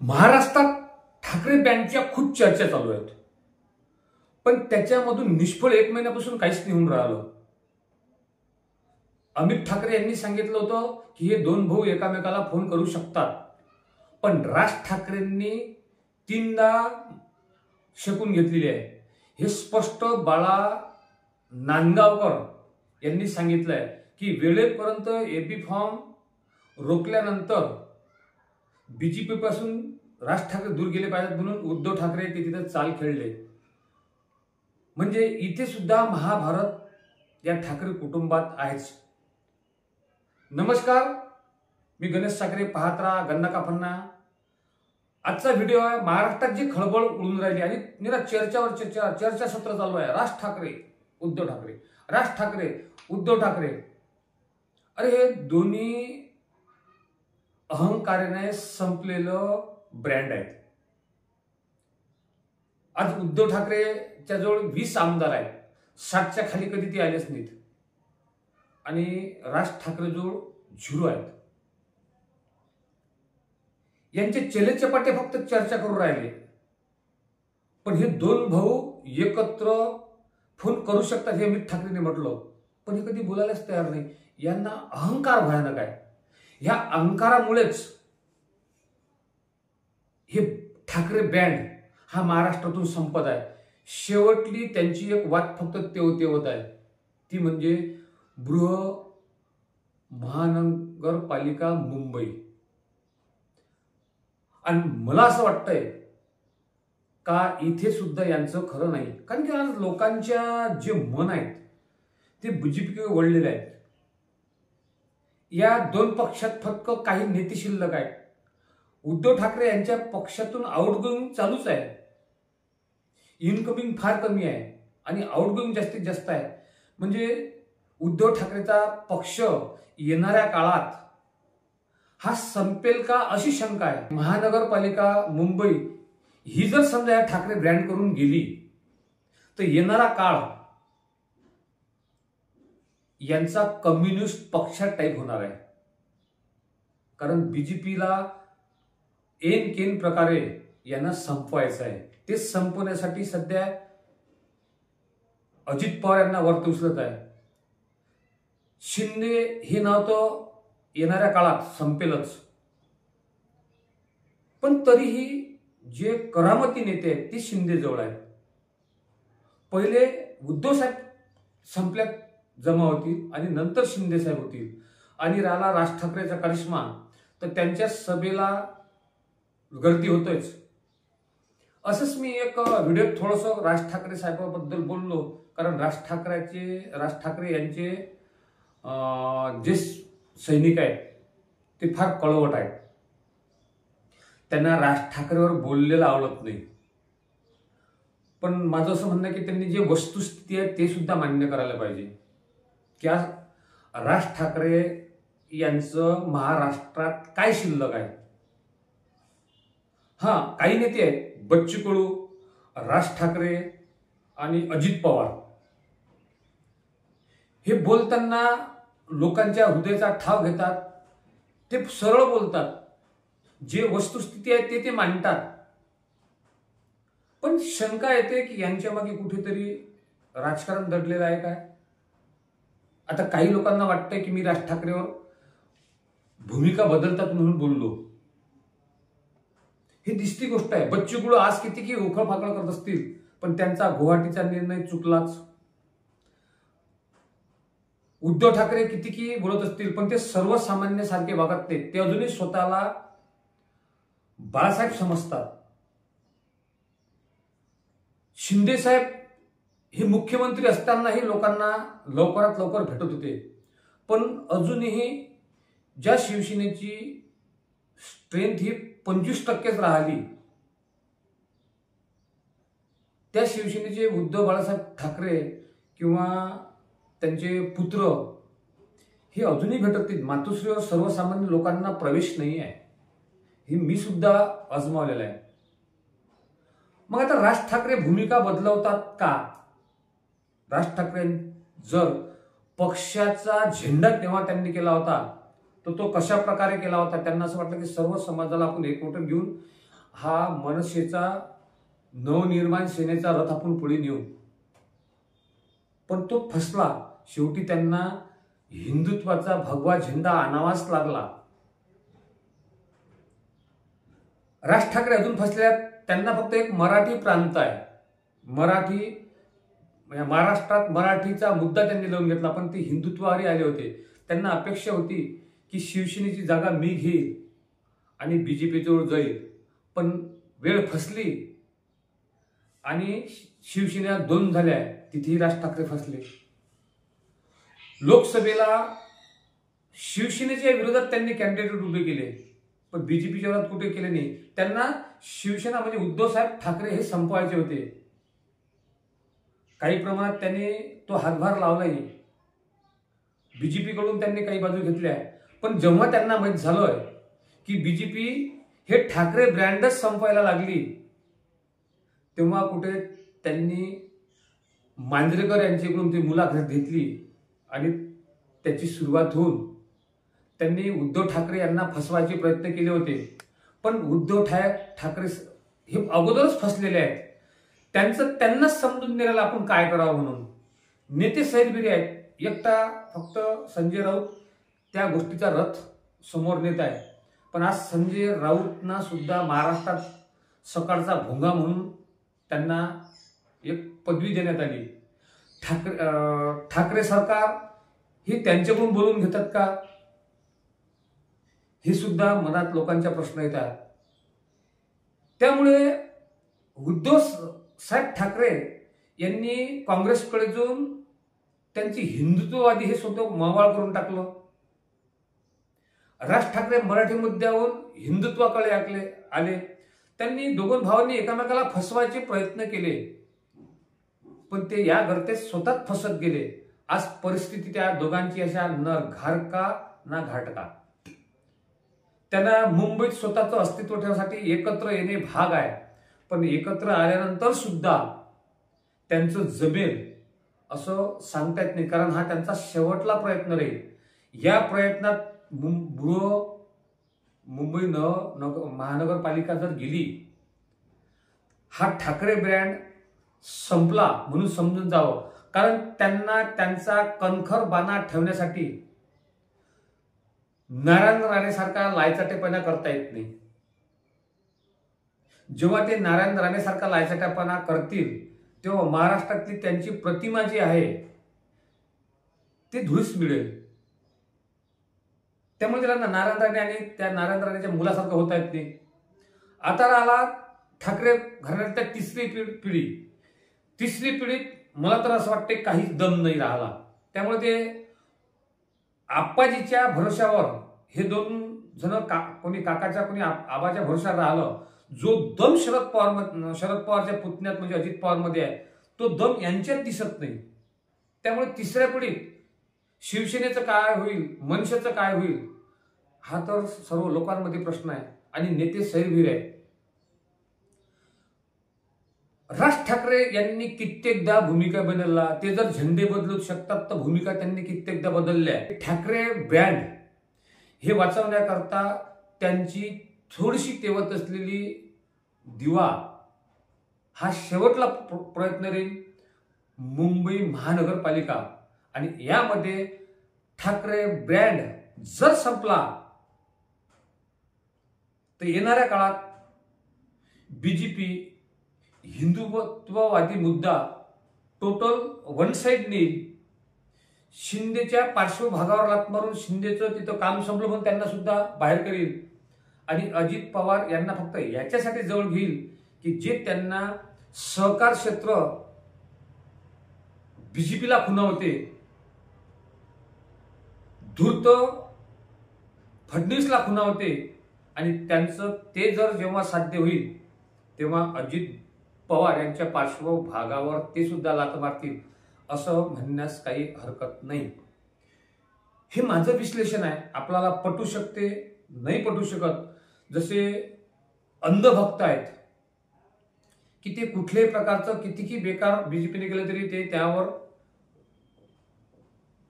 महाराष्ट्रात ठाकरे बँडच्या खूप चर्चा चालू आहेत, पण त्याच्यामधून निष्फळ 1 महिन्यापासून काहीच नाही होऊन राहिलं. अमित ठाकरे यांनी सांगितलं होतं की हे दोन भाऊ एकामेकाला फोन करू शकतात, पण राज ठाकरेंनी 3दा शकून घेतलेली आहे. हे स्पष्ट बाळा नांदगावकर यांनी सांगितलंय की वेळेपर्यंत एबी फॉर्म रोखल्यानंतर बीजेपी पासून राज ठाकरे दूर गेले पाहिजेत म्हणून उद्धव ठाकरे ते तिथे चाल खेळले. म्हणजे इथे सुद्धा महाभारत या ठाकरे कुटुंबात आहेच. नमस्कार, मी गणेश साखरे, पाहत राहा गन्ना का फन्ना. आजचा व्हिडिओ आहे महाराष्ट्रात जी खळबळ उडून राहिली आणि निरा चर्चावर चर्चासत्र चालू आहे. राज ठाकरे उद्धव ठाकरे, राज ठाकरे उद्धव ठाकरे. अरे हे दोन्ही अहंकाराने संपलेलं ब्रँड आहेत. आज उद्धव ठाकरेच्या जवळ 20 आमदार आहेत, 60च्या खाली कधी ते आलेच नाहीत. आणि राज ठाकरे जवळ 0 आहेत. यांचे चेलेचपाटे फक्त चर्चा करून राहिले, पण हे दोन भाऊ एकत्र फोन करू शकतात हे अमित ठाकरेंनी म्हटलं, पण हे कधी बोलायलाच तयार नाही. यांना अहंकार भयानक आहे. ह्या अहंकारामुळेच हे ठाकरे बँड हा महाराष्ट्रातून संपत आहे. शेवटली त्यांची एक वाट फक्त तेवत आहे, ती म्हणजे महानगरपालिका मुंबई. आणि मला असं वाटतंय का इथे सुद्धा यांचं खरं नाही, कारण की आज लोकांच्या जे मन आहेत ते बीजेपीकडे वळलेले आहेत. या दोन पक्षात फक्त काही नेते शिल्लक आहेत. उद्धव ठाकरे यांच्या पक्षातून आउटगोईंग चालूच आहे, इनकमिंग फार कमी आहे आणि आउटगोईंग जास्तीत जास्त आहे. म्हणजे उद्धव ठाकरेचा पक्ष येणाऱ्या काळात हा संपेल का अशी शंका आहे. महानगरपालिका मुंबई ही जर समजा या ठाकरे ब्रँड करून गेली तर येणारा काळ यांचा कम्युनिस्ट पक्षा टाईप होणार आहे. कारण बीजेपीला एन केन प्रकारे यांना संपवायचं आहे. ते संपवण्यासाठी सध्या अजित पवार यांना वरती उचलत आहे. शिंदे हे नाव तर येणाऱ्या काळात संपेलच, पण तरीही जे करामती नेते आहेत ते शिंदे जवळ आहेत. पहिले उद्धव साहेब संपल्यात जमा होतील आणि नंतर शिंदे साहेब होतील. आणि राहिला राज ठाकरेचा करिश्मा, तर त्यांच्या सभेला गर्दी होतच. असंच मी एक व्हिडिओ थोडंसं राज ठाकरे साहेबांबद्दल बोललो, कारण राज ठाकरे यांचे जे सैनिक आहेत ते फार कळवट आहेत. त्यांना राज ठाकरेवर बोललेलं आवडत नाही. पण माझं असं म्हणणं आहे की त्यांनी जे वस्तुस्थिती आहे ते सुद्धा मान्य करायला पाहिजे की आज राज ठाकरे यांचं महाराष्ट्रात काय शिल्लक आहे. हा, काही नेते आहेत, बच्चू कडू, राज ठाकरे आणि अजित पवार, हे बोलताना लोकांच्या हृदयाचा ठाव घेतात. ते सरळ बोलतात, जे वस्तुस्थिती आहे ते मांडतात. पण शंका येते की यांच्या मागे कुठेतरी राजकारण दडलेलं आहे काय. आता काही लोकांना वाटतंय की मी राज ठाकरेवर भूमिका बदलतात म्हणून बोललो. ही दिसती गोष्ट आहे. बच्चू कडू आज किती की उखळफाकळ करत असतील, पण त्यांचा गुवाहाटीचा निर्णय चुकलाच. उद्धव ठाकरे किती की बोलत असतील, पण ते सर्वसामान्य सारखे वागत नाहीत. ते अजूनही स्वतःला बाळासाहेब समजतात. शिंदे साहेब हे मुख्यमंत्री असतानाही लोकांना लवकरात लवकर भेटत होते, पण अजूनही ज्या शिवसेनेची स्ट्रेंथ ही 25%च राहिली, त्या शिवसेनेचे उद्धव बाळासाहेब ठाकरे किंवा त्यांचे पुत्र हे अजूनही भेटत नाहीत. मातोश्रीवर सर्वसामान्य लोकांना प्रवेश नाही आहे. हे मी सुद्धा आजमावलेलं आहे. मग आता राज ठाकरे भूमिका बदलवतात का. राज ठाकरे जर पक्षाचा झेंडा तेव्हा त्यांनी केला होता तर तो कशा प्रकारे केला होता. त्यांना असं वाटलं की सर्व समाजाला आपण एकवटून घेऊन हा मनसेचा नवनिर्माण सेनेचा रथ आपण पुढे नेऊ, पण तो फसला. शेवटी त्यांना हिंदुत्वाचा भगवा झेंडा आणावाच लागला. राज ठाकरे अजून फसल्या. त्यांना फक्त एक मराठी प्रांत आहे, महाराष्ट्रात मराठीचा मुद्दा त्यांनी लावून घेतला, पण ते हिंदुत्वावरही आले होते. त्यांना अपेक्षा होती की शिवसेनेची जागा मी घेईल आणि बीजेपी जवळ जाईल, पण वेळ फसली आणि शिवसेना 2 झाल्या. तिथेही राज ठाकरे फसले. लोकसभेला शिवसेनेच्या विरोधात त्यांनी कॅन्डिडेट उभे केले, पण बीजेपीच्या विरोधात कुठे केले नाही. त्यांना शिवसेना म्हणजे उद्धवसाहेब ठाकरे हे संपवायचे होते. काही प्रमाणात त्यांनी तो हातभार लावलाही. बीजेपी कडून त्यांनी काही बाजू घेतल्या, पण जेव्हा त्यांना माहीत झालंय की बीजेपी हे ठाकरे ब्रँडच संपवायला लागली, तेव्हा कुठे त्यांनी मांजरेकर यांच्याकडून ती मुलाखत घेतली आणि त्याची सुरुवात होऊन त्यांनी उद्धव ठाकरे यांना फसवायचे प्रयत्न केले होते. पण उद्धव ठाकरे हे अगोदरच फसलेले आहेत. त्यांनाच समजून दिलेलं आपण काय करावं म्हणून. नेते सैरभिरी आहेत. एकटा फक्त संजय राऊत त्या गोष्टीचा रथ समोर नेत आहे. पण आज संजय राऊतना सुद्धा महाराष्ट्रात सकाळचा भोंगा म्हणून त्यांना एक पदवी देण्यात आली. ठाकरे सरकार हे त्यांच्याकडून बोलून घेतात का, हे सुद्धा मनात लोकांच्या प्रश्न येतात. त्यामुळे उद्धव साहेब ठाकरे यांनी काँग्रेसकडे जाऊन त्यांची हिंदुत्ववादी हे स्वतः मवाळ करून टाकलं. राज ठाकरे मराठी मुद्द्यावर हिंदुत्वाकडे आले. त्यांनी दोघं भावांनी एकमेकाला फसवायचे प्रयत्न केले, पण ते या गर्तेत स्वतःच फसत गेले. आज परिस्थिती त्या दोघांची अशा न घारका ना घाटका. त्यांना मुंबईत स्वतःचं अस्तित्व ठेवण्यासाठी एकत्र येणे भाग आहे, पण एकत्र आल्यानंतर सुद्धा त्यांचं जमेल असं सांगता येत नाही, कारण हा त्यांचा शेवटला प्रयत्न राहील. या प्रयत्नात मुंबई महानगरपालिका जर गेली, हा ठाकरे ब्रँड संपला म्हणून समजून जावं. कारण त्यांना त्यांचा कणखर बाणा ठेवण्यासाठी नारायण राणेसारखा लायचाटेपणा करता येत नाही. जेव्हा ते नारायण राणेसारखा लायचाटेपणा करतील, तेव्हा महाराष्ट्रातली त्यांची प्रतिमा जी आहे ती धुळीस मिळेल. त्यामुळे त्याला नारायण राणे आणि त्या नारायण राणेच्या मुलासारखं होता येत नाही. आता आला ठाकरे घराण्याच्या तिसरी पिढीत मला तर असं वाटते काहीच दम नाही राहिला. त्यामुळे ते आप्पाजीच्या भरोशावर हे 2 जण कोणी काकाच्या कोणी आबाच्या भरोशावर राहिलं. जो दम शरद पवारच्या पुतण्यात म्हणजे अजित पवार मध्ये आहे, तो दम यांच्यात दिसत नाही. त्यामुळे तिसऱ्या पिढीत शिवसेनेचं काय होईल, मनसेचं काय होईल, हा तर सर्व लोकांमध्ये प्रश्न आहे आणि नेते सैरभीर आहे. राज ठाकरे यांनी कित्येकदा भूमिका बदलला. ते जर झेंडे बदलू शकतात तर भूमिका त्यांनी कित्येकदा बदलल्या. ठाकरे ब्रँड हे वाचवण्याकरता त्यांची थोडीशी तेवत असलेली दिवा हा शेवटला प्रयत्न राहील मुंबई महानगरपालिका. आणि यामध्ये ठाकरे ब्रँड जर संपला तर येणाऱ्या काळात बीजेपी हिंदुत्ववादी मुद्दा टोटल वन साइड नेईल. शिंदेच्या पार्श्वभागावर लात मारून शिंदेचं तिथं काम संपलं म्हणून त्यांना सुद्धा बाहेर करेल आणि अजित पवार यांना फक्त याच्यासाठी जवळ घेईल की जे त्यांना सहकार क्षेत्र बीजेपीला खुणावते, धूर्त फडणवीसला खुणावते, आणि त्यांचं ते जर जेव्हा साध्य होईल तेव्हा अजित पवार यांच्या पार्श्वभागावर ते सुद्धा लाथ मारतील असं म्हणण्यास काही हरकत नाही. हे माझं विश्लेषण आहे. आपल्याला पटू शकते, नाही पटू शकत. जसे अंधभक्त आहेत की ते कुठल्याही प्रकारचं कितीही बेकार बीजेपीने केलं तरी ते त्यावर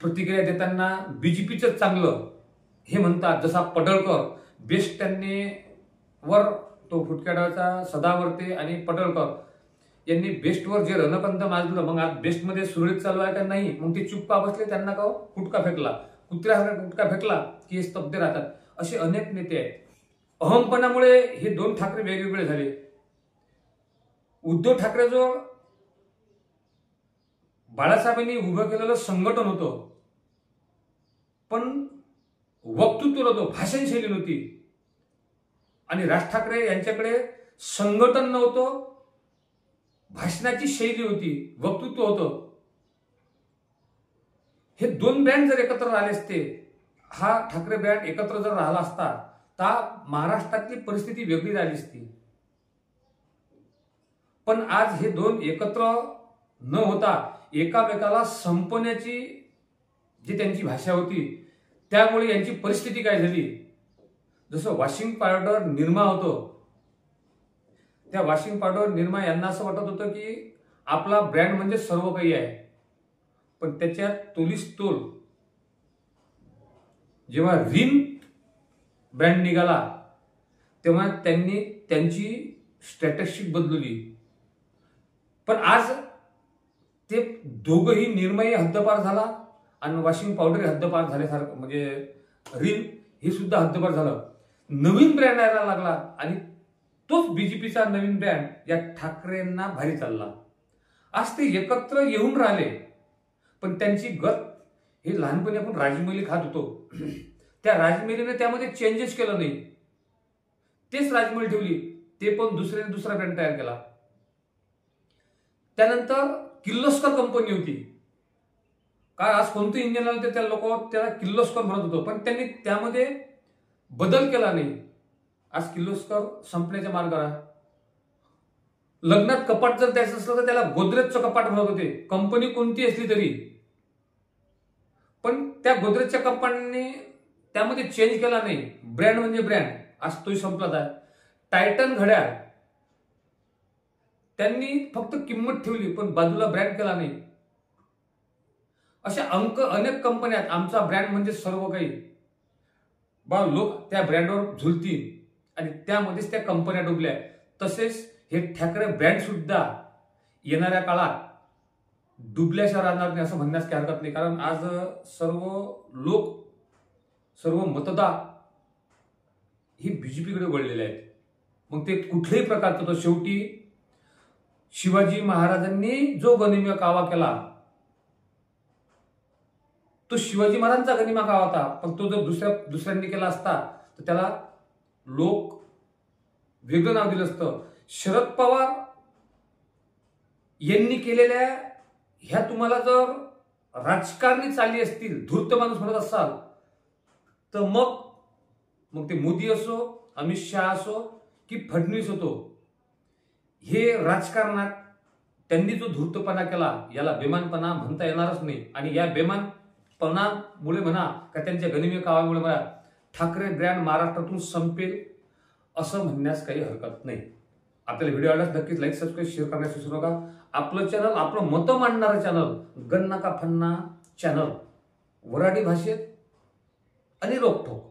प्रतिक्रिया देताना बीजेपीच चांगलं हे म्हणतात. जसा पडळकर बेस्ट त्यांनी वर तो फुटक्याडाचा सदावर्ते आणि पडळकर यांनी बेस्टवर जे रणकंत माजलं, मग आज बेस्टमध्ये सुरळीत चालू आहे का नाही, मग ते चुप्पा बसले, त्यांना का फुटका फेकला, कुत्र्यासारखा फुटका फेकला की हे स्तब्ध राहतात. असे अनेक नेते आहेत. अहमपणामुळे हे दोन ठाकरे वेगवेगळे झाले. उद्धव ठाकरेजवळ बाळासाहेबांनी उभं केलेलं संघटन होतं, पण वक्तृत्व नव्हतं, भाषणशैली नव्हती. आणि राज ठाकरे यांच्याकडे संघटन नव्हतं, भाषणाची शैली होती, वक्तृत्व होतं. हे दोन ब्रँड जर एकत्र राहिले असते, हा ठाकरे ब्रँड एकत्र जर राहिला असता, तर महाराष्ट्रातली परिस्थिती वेगळी झाली असती. पण आज हे दोन एकत्र न होता एकामेकाला संपवण्याची जी त्यांची भाषा होती, त्यामुळे यांची परिस्थिती काय झाली. जसं वॉशिंग पावडर निरमा होतं, त्या वॉशिंग पावडर निरमा यांना असं वाटत होतं की आपला ब्रँड म्हणजे सर्व काही आहे. पण त्याच्यात तोलीस तोल जेव्हा रिन ब्रँड निघाला, तेव्हा त्यांनी त्यांची स्ट्रॅटेजी बदलली. पण आज ते दोघंही, निर्माही हद्दपार झाला आणि वॉशिंग पावडर हद्दपार झाल्यासारखं, म्हणजे रिन हे सुद्धा हद्दपार झालं. नवीन ब्रँड यायला लागला आणि तोच बीजेपीचा नवीन ब्रँड या ठाकरेंना भारी चालला. आज ते एकत्र येऊन राहिले, पण त्यांची गत हे लहानपणी आपण राजमौली खात होतो, त्या राजमौलीने त्यामध्ये चेंजेस केलं नाही, तेच राजमौली ठेवली, ते पण दुसरा ब्रँड तयार केला. त्यानंतर किर्लोस्कर कंपनी होती, काय आज कोणतं इंजिन आलं तर त्या लोक त्याला किर्लोस्कर म्हणत होतो, पण त्यांनी त्यामध्ये बदल केला नाही. आज किर्लोस्कर संपण्याच्या मार्गावर. लग्नात कपाट जर द्यायचं असलं तर त्याला गोदरेजचं कपाट म्हणत होते, कंपनी कोणती असली तरी. पण त्या गोदरेजच्या कंपनीने त्यामध्ये चेंज केला नाही, ब्रँड म्हणजे ब्रँड. आज तोही संपलाच आहे. टायटन घड्याळ त्यांनी फक्त किंमत ठेवली, पण बाजूला ब्रँड केला नाही. अशा अनेक कंपन्या आहेत, आमचा ब्रँड म्हणजे सर्व काही. बा लोक त्या ब्रँडवर झुलतील आणि त्यामध्येच त्या कंपन्या डुबल्या. तसेच हे ठाकरे ब्रँड सुद्धा येणाऱ्या काळात डुबल्याशिवाय राहणार नाही असं म्हणण्यास काही हरकत नाही. कारण आज सर्व लोक, सर्व मतदार ही बीजेपीकडे वळलेले आहेत. मग ते कुठल्याही प्रकारचं, तो शेवटी शिवाजी महाराजांनी जो गनिमी कावा केला, तो शिवाजी महाराजांचा गनिमा कावा होता. पण तो जर दुसऱ्यांनी केला असता तर त्याला लोक वेगळं नाव दिलं असतं. शरद पवार यांनी केलेल्या ह्या तुम्हाला जर राजकारणी चालली असतील, धूर्त माणूस म्हणत असाल, तर मग ते मोदी असो, अमित शहा असो की फडणवीस होतो, हे राजकारणात त्यांनी जो धूर्तपणा केला याला बेमानपणा म्हणता येणारच नाही. आणि या बेमानपणामुळे म्हणा का त्यांच्या गनिमी कावामुळे म्हणा, ठाकरे ब्रँड महाराष्ट्रातून संपेल असं म्हणण्यास काही हरकत नाही. आपल्याला व्हिडिओ आवडल्यास नक्कीच लाईक, सबस्क्राईब, शेअर करण्यास विसरू नका. आपलं चॅनल, आपलं मतं मांडणारं चॅनल, गन्ना का फन्ना चॅनल, वराडी भाषेत आणि रोखोक.